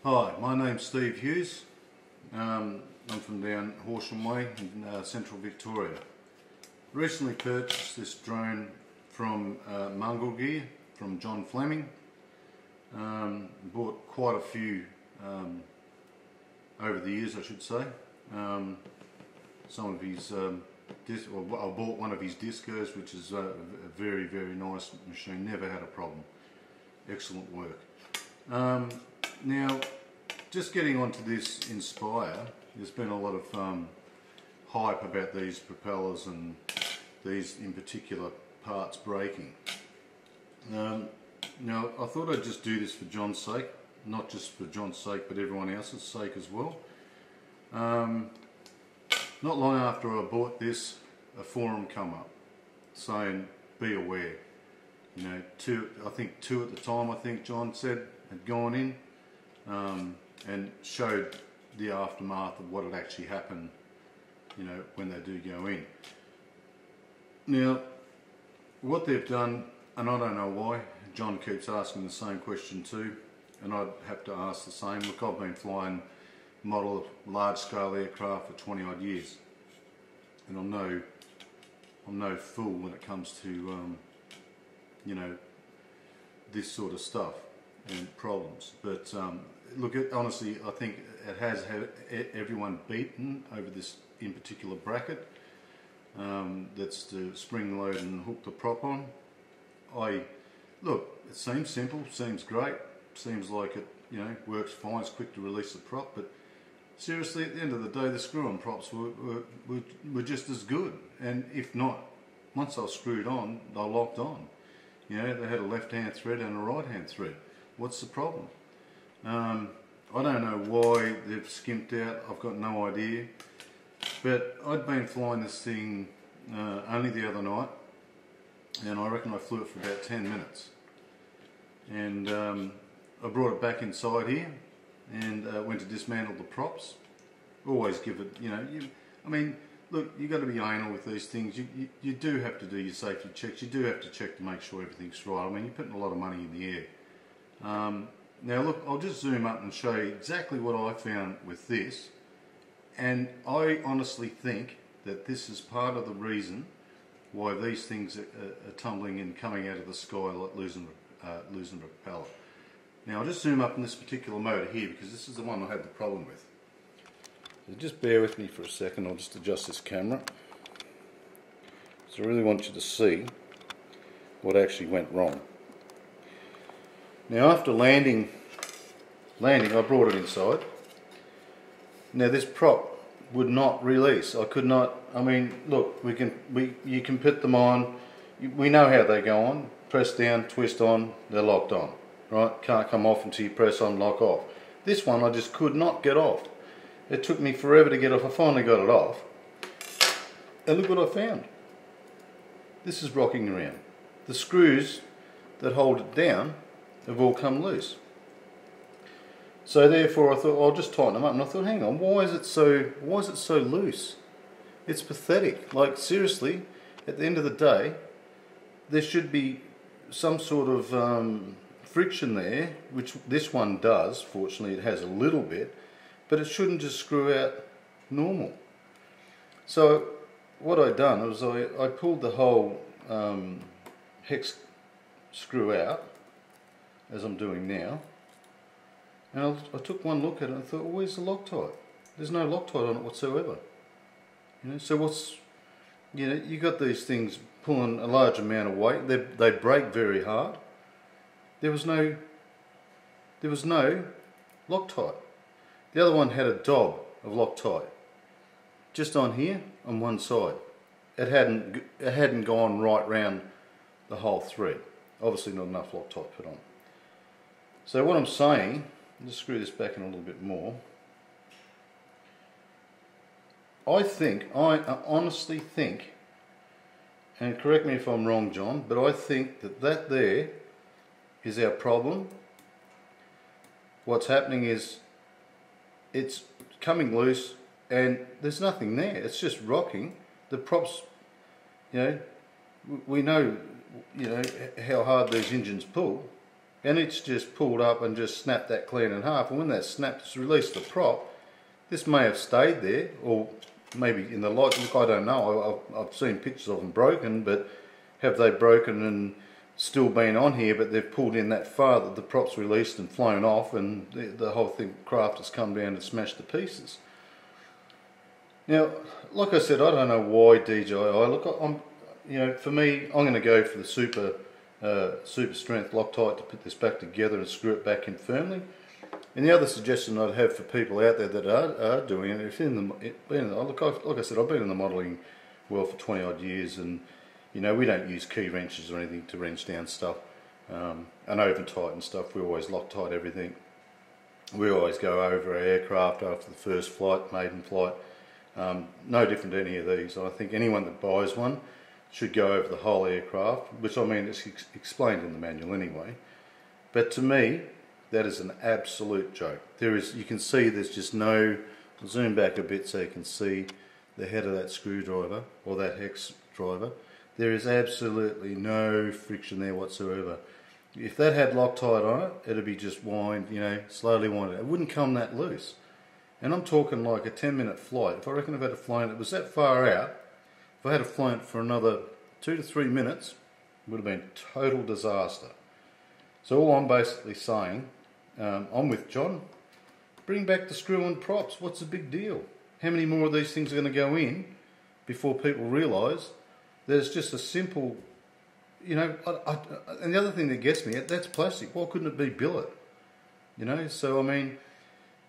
Hi, my name's Steve Hughes. I'm from down Horsham Way in central Victoria. Recently purchased this drone from Mungle Gear from John Fleming. Bought quite a few over the years, I should say. Some of his I bought one of his discos, which is a very, very nice machine. Never had a problem. Excellent work. Now, just getting onto this Inspire, there's been a lot of hype about these propellers and these in particular parts breaking. Now, I thought I'd just do this for John's sake, not just for John's sake, but everyone else's sake as well. Not long after I bought this, a forum come up saying, be aware. You know, I think two at the time, I think John said, had gone in and showed the aftermath of what had actually happened, you know, when they do go in. Now, what they've done, and I don't know why, John keeps asking the same question too, and I'd have to ask the same. Look, I've been flying model large-scale aircraft for 20 odd years, and I'm no fool when it comes to you know, this sort of stuff and problems. But look, honestly, I think it has had everyone beaten over this in particular bracket. That's to spring load and hook the prop on. Look, it seems simple, seems great, seems like it, you know, works fine. It's quick to release the prop, but seriously, at the end of the day, the screw-on props were just as good, and if not, once they were screwed on, they were locked on. You know, they had a left-hand thread and a right-hand thread. What's the problem? I don't know why they've skimped out. I've got no idea. But I'd been flying this thing only the other night, and I reckon I flew it for about 10 minutes. And I brought it back inside here and went to dismantle the props. Always give it, you know, I mean, look, you've got to be anal with these things. You do have to do your safety checks. You do have to check to make sure everything's right. I mean, you're putting a lot of money in the air. Now look, I'll just zoom up and show you exactly what I found with this. And I honestly think that this is part of the reason why these things are tumbling and coming out of the sky like losing the propeller. Now I'll just zoom up in this particular motor here because this is the one I had the problem with. So just bear with me for a second, I'll just adjust this camera. So I really want you to see what actually went wrong. Now after landing I brought it inside. Now this prop would not release. I could not, I mean, look, you can put them on, we know how they go on. Press down, twist on, they're locked on. Right? Can't come off until you press on, lock off. This one I just could not get off. It took me forever to get off. I finally got it off. And look what I found. This is rocking around. The screws that hold it down have all come loose. So therefore I thought, well, I'll just tighten them up. And I thought, hang on, why is it so loose? It's pathetic. Like seriously, at the end of the day, there should be some sort of friction there, which this one does. Fortunately, it has a little bit, but it shouldn't just screw out normal. So what I'd done was I pulled the whole hex screw out, as I'm doing now, and I took one look at it and I thought, well, where's the Loctite? There's no Loctite on it whatsoever. You know, so what's, you know, you got these things pulling a large amount of weight. They break very hard. There was no Loctite. The other one had a dob of Loctite just on here on one side. It hadn't gone right round the whole thread. Obviously not enough Loctite put on. So what I'm saying, I'll just screw this back in a little bit more. I honestly think, and correct me if I'm wrong, John, but I think that there is our problem. What's happening is it's coming loose and there's nothing there. It's just rocking. The props, you know, we know, you know, how hard these engines pull. and it's just pulled up and just snapped that clean in half. And when that snapped, it's released the prop. This may have stayed there, or maybe in the light. Look, I don't know. I've seen pictures of them broken, but have they broken and still been on here? But they've pulled in that far that the prop's released and flown off, and the whole thing, craft has come down and smashed to pieces. Now, like I said, I don't know why DJI. Look, you know, for me, I'm going to go for the super strength Loctite to put this back together and screw it back in firmly. And the other suggestion I'd have for people out there that are doing it, like I said, I've been in the modelling world for 20 odd years, and you know, we don't use key wrenches or anything to wrench down stuff, and over tighten stuff. We always Loctite everything. We always go over our aircraft after the first flight, maiden flight. No different to any of these. I think anyone that buys one should go over the whole aircraft, which I mean it's explained in the manual anyway. But to me, that is an absolute joke. You can see there's just no, I'll zoom back a bit so you can see the head of that screwdriver, or that hex driver. There is absolutely no friction there whatsoever. If that had Loctite on it, it'd be just wind, you know, slowly winded. It wouldn't come that loose. And I'm talking like a 10-minute flight. If I reckon if I had flown it was that far out, if I had flown it for another 2 to 3 minutes, it would have been a total disaster. So all I'm basically saying, I'm with John. Bring back the screw and props. What's the big deal? How many more of these things are going to go in before people realise there's just a simple, you know, and the other thing that gets me, that's plastic. Why couldn't it be billet? You know, so I mean,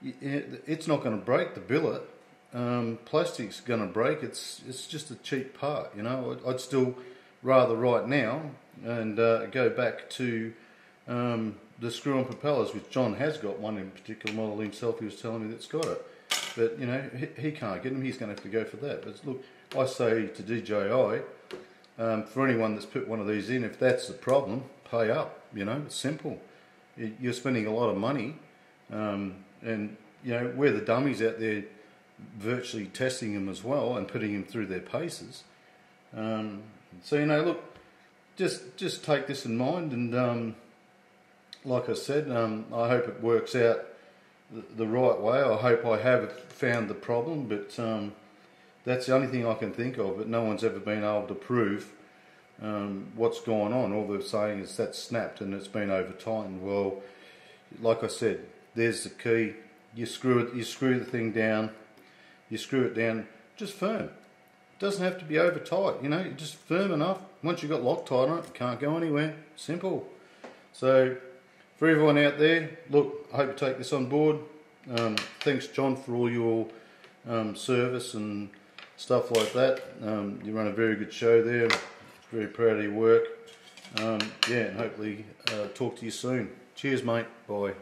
it's not going to break the billet. Plastic's going to break. It's just a cheap part. You know, I'd still rather right now and go back to the screw-on propellers, which John has got one in particular model himself. He was telling me that's got it, but you know, he can't get them. He's going to have to go for that. But look, I say to DJI, for anyone that's put one of these in, if that's the problem, pay up. You know, it's simple. You're spending a lot of money, and you know, we're the dummies out there virtually testing them as well and putting them through their paces. So you know, look, just take this in mind, and like I said, I hope it works out the right way. I hope I have found the problem, but that's the only thing I can think of. But no one's ever been able to prove what's going on. All they're saying is that's snapped and it's been over tightened. Well, like I said, there's the key. You screw the thing down. You screw it down just firm. It doesn't have to be over tight. You know, just firm enough. Once you've got Loctite on it, it can't go anywhere. Simple. So for everyone out there, look, I hope you take this on board. Thanks, John, for all your service and stuff like that. You run a very good show there. Very proud of your work. Yeah, and hopefully talk to you soon. Cheers, mate. Bye.